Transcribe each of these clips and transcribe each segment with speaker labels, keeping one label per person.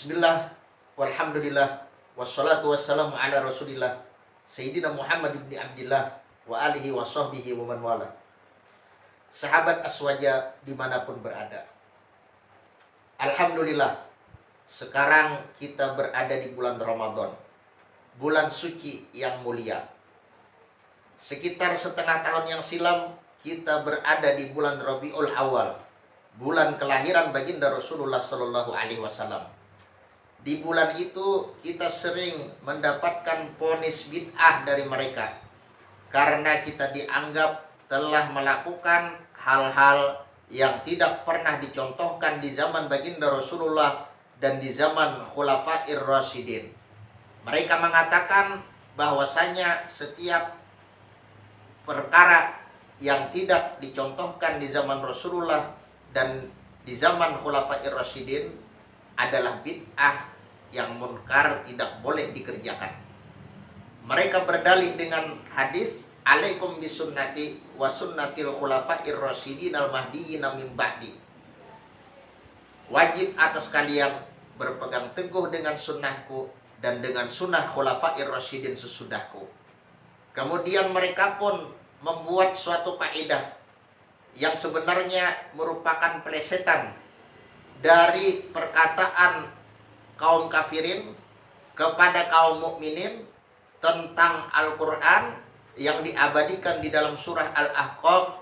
Speaker 1: Bismillah, walhamdulillah, wassalatu wassalamu ala rasulillah, Sayyidina Muhammad ibn Abdillah, wa alihi wa sahbihi wa man wala. Sahabat Aswaja dimanapun berada, alhamdulillah, sekarang kita berada di bulan Ramadan, bulan suci yang mulia. Sekitar setengah tahun yang silam, kita berada di bulan Rabiul Awal, bulan kelahiran baginda Rasulullah Sallallahu Alaihi Wasallam. Di bulan itu kita sering mendapatkan vonis bid'ah dari mereka, karena kita dianggap telah melakukan hal-hal yang tidak pernah dicontohkan di zaman baginda Rasulullah dan di zaman Khulafair Rasyidin. Mereka mengatakan bahwasanya setiap perkara yang tidak dicontohkan di zaman Rasulullah dan di zaman Khulafair Rasyidin adalah bid'ah yang munkar, tidak boleh dikerjakan. Mereka berdalih dengan hadis, alaikum bisunnati wa sunnatil khulafair rasyidin al-mahdiyyin min ba'di. Wajib atas kalian berpegang teguh dengan sunnahku dan dengan sunnah khulafair rasyidin sesudahku. Kemudian mereka pun membuat suatu kaidah yang sebenarnya merupakan pelesetan dari perkataan kaum kafirin kepada kaum mukminin tentang Al-Quran yang diabadikan di dalam surah Al-Ahqaf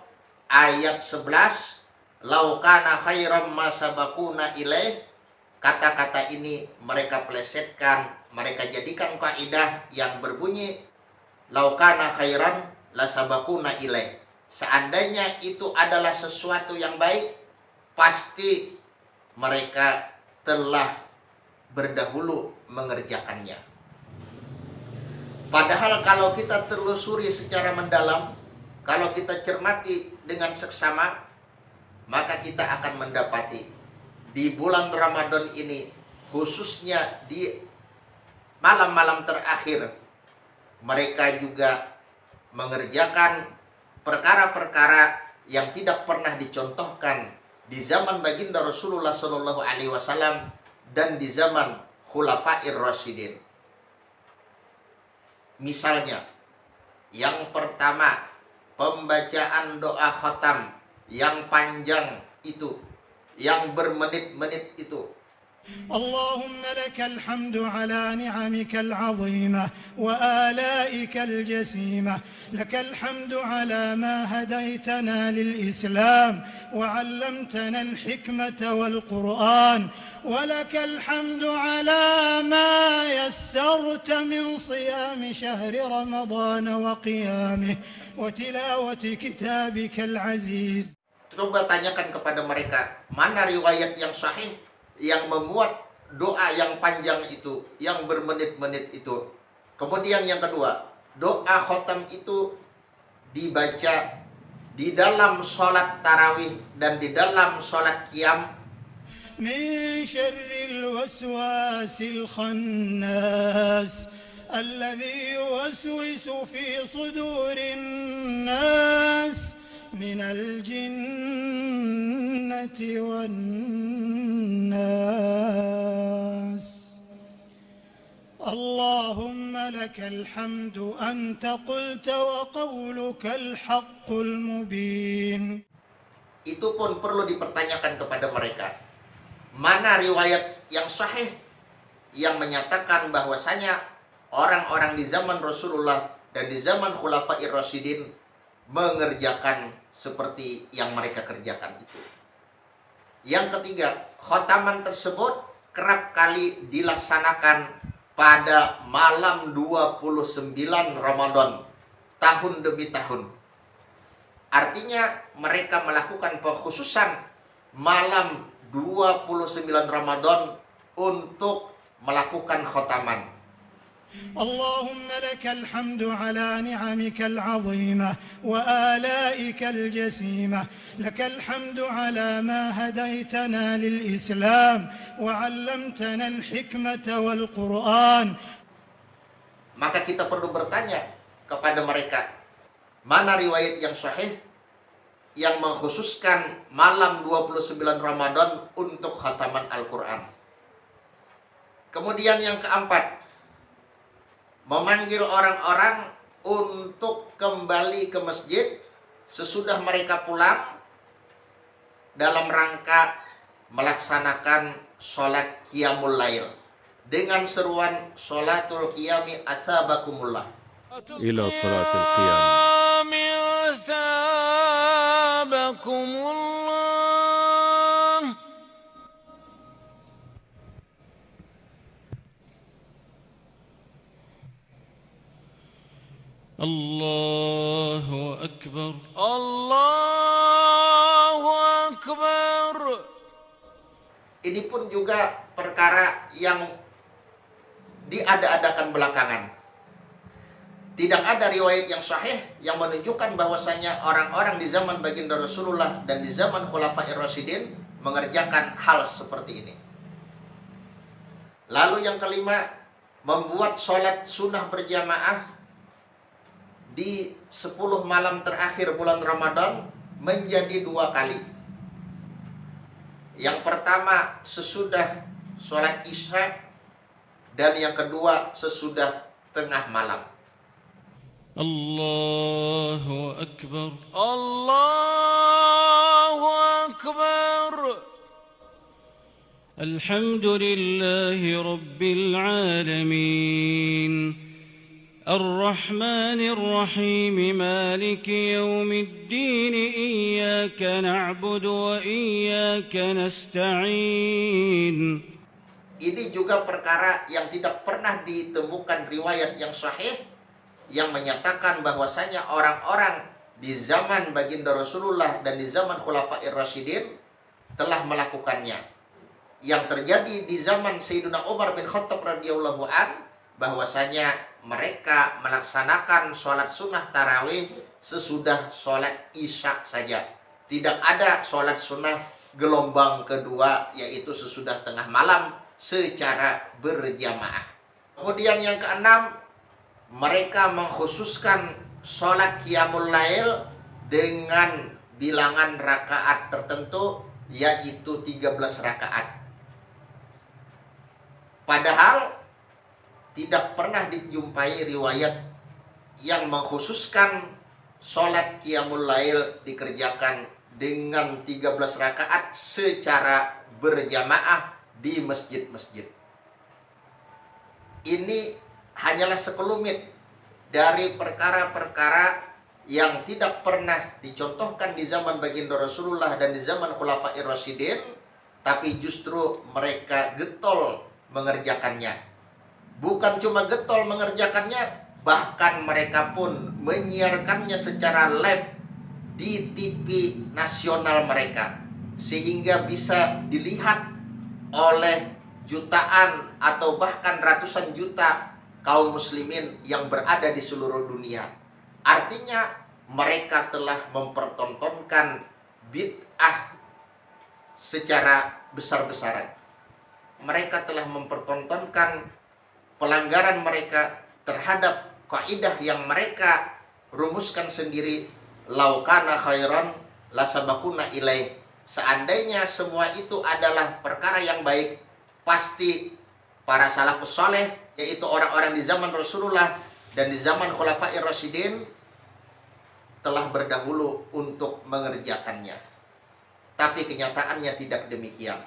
Speaker 1: ayat 11, lau kana khairam ma sabaquna ilaih. Kata-kata ini mereka plesetkan, mereka jadikan kaidah yang berbunyi lau kana khairan la sabaquna ilaih. Seandainya itu adalah sesuatu yang baik, pasti mereka telah berdahulu mengerjakannya. Padahal kalau kita telusuri secara mendalam, kalau kita cermati dengan seksama, maka kita akan mendapati di bulan Ramadan ini, khususnya di malam-malam terakhir, mereka juga mengerjakan perkara-perkara yang tidak pernah dicontohkan di zaman baginda Rasulullah Sallallahu Alaihi Wasallam dan di zaman Khulafair Rasyidin. Misalnya, yang pertama, pembacaan doa khatam yang panjang itu, yang bermenit-menit itu.
Speaker 2: اللهم لك الحمد على نعمك العظيمة وآلائك الجسيمة لك الحمد على ما هديتنا للإسلام وعلمتنا الحكمة والقرآن ولك الحمد على ما يسرت من صيام شهر رمضان وقيامه وتلاوة كتابك العزيز.
Speaker 1: Coba tanyakan kepada mereka, mana riwayat yang sahih yang memuat doa yang panjang itu, yang bermenit-menit itu. Kemudian yang kedua, doa khotam itu dibaca di dalam sholat tarawih dan di dalam sholat qiyam.
Speaker 2: Min syarril waswasil khannas alladhi yuwaswisu fi sudurin nas minal jinnati wan nas. Allahumma lakal hamdu anta qulta wa qawlukal haqqul mubin.
Speaker 1: Itu pun perlu dipertanyakan kepada mereka, mana riwayat yang sahih yang menyatakan bahwasanya orang-orang di zaman Rasulullah dan di zaman Khulafair Rasyidin mengerjakan seperti yang mereka kerjakan itu. Yang ketiga, khotaman tersebut kerap kali dilaksanakan pada malam 29 Ramadan, tahun demi tahun. Artinya mereka melakukan pengkhususan malam 29 Ramadan untuk melakukan khotaman.
Speaker 2: اللهم لك الحمد على نعمك العظيمة وآلائك الجسيمة لك الحمد على ما هديتنا للإسلام وعلمتنا الحكمة والقرآن.
Speaker 1: Maka kita perlu bertanya kepada mereka, mana riwayat yang sahih yang mengkhususkan malam 29 Ramadan untuk khataman Al-Quran. Kemudian yang keempat, memanggil orang-orang untuk kembali ke masjid sesudah mereka pulang dalam rangka melaksanakan sholat qiyamul lail dengan seruan sholatul qiyami asabakumullah.
Speaker 3: Ila salatul qiyam. Allahu Akbar. Allahu Akbar.
Speaker 1: Ini pun juga perkara yang diada-adakan belakangan. Tidak ada riwayat yang sahih yang menunjukkan bahwasanya orang-orang di zaman baginda Rasulullah dan di zaman Khulafair Rasyidin mengerjakan hal seperti ini. Lalu yang kelima, membuat sholat sunnah berjamaah di 10 malam terakhir bulan Ramadan menjadi 2 kali. Yang pertama sesudah sholat isya dan yang kedua sesudah tengah malam.
Speaker 3: Allahu Akbar. Allahu Akbar. Alhamdulillahi Rabbil Alamin. الرحمن الرحيم مالك يوم الدين إياك نعبد وإياك نستعين.
Speaker 1: Ini juga perkara yang tidak pernah ditemukan riwayat yang sahih yang menyatakan bahwasanya orang-orang di zaman baginda Rasulullah dan di zaman Khulafair Rasyidin telah melakukannya. Yang terjadi di zaman Sayyidina Umar bin Khattab radhiyallahu an, bahwasanya mereka melaksanakan sholat sunnah tarawih sesudah sholat isya saja. Tidak ada sholat sunnah gelombang kedua, yaitu sesudah tengah malam secara berjamaah. Kemudian yang keenam, mereka mengkhususkan sholat qiyamul lail dengan bilangan rakaat tertentu, yaitu 13 rakaat. Padahal tidak pernah dijumpai riwayat yang mengkhususkan sholat qiyamul lail dikerjakan dengan 13 rakaat secara berjamaah di masjid-masjid. Ini hanyalah sekelumit dari perkara-perkara yang tidak pernah dicontohkan di zaman baginda Rasulullah dan di zaman Khulafair Rasyidin, tapi justru mereka getol mengerjakannya. Bukan cuma getol mengerjakannya, bahkan mereka pun menyiarkannya secara live di TV nasional mereka, sehingga bisa dilihat oleh jutaan atau bahkan ratusan juta kaum muslimin yang berada di seluruh dunia. Artinya mereka telah mempertontonkan bid'ah secara besar-besaran. Mereka telah mempertontonkan pelanggaran mereka terhadap kaidah yang mereka rumuskan sendiri, laukana khairan lasabakuna ilaih. Seandainya semua itu adalah perkara yang baik, pasti para salafus soleh, yaitu orang-orang di zaman Rasulullah dan di zaman Khulafair Rasyidin, telah berdahulu untuk mengerjakannya. Tapi kenyataannya tidak demikian.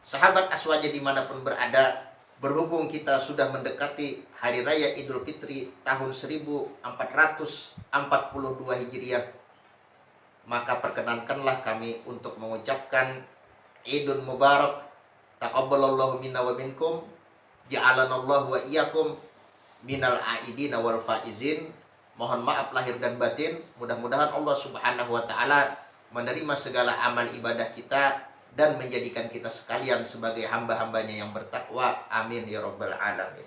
Speaker 1: Sahabat Aswaja dimanapun berada, berhubung kita sudah mendekati Hari Raya Idul Fitri tahun 1442 Hijriah, maka perkenankanlah kami untuk mengucapkan Idul Mubarak, taqabbalallahu minna wa minkum, ja'alanallahu wa iyyakum minal aidina wal faizin. Mohon maaf lahir dan batin. Mudah-mudahan Allah Subhanahu wa taala menerima segala amal ibadah kita dan menjadikan kita sekalian sebagai hamba-hambanya yang bertakwa. Amin ya rabbal alamin.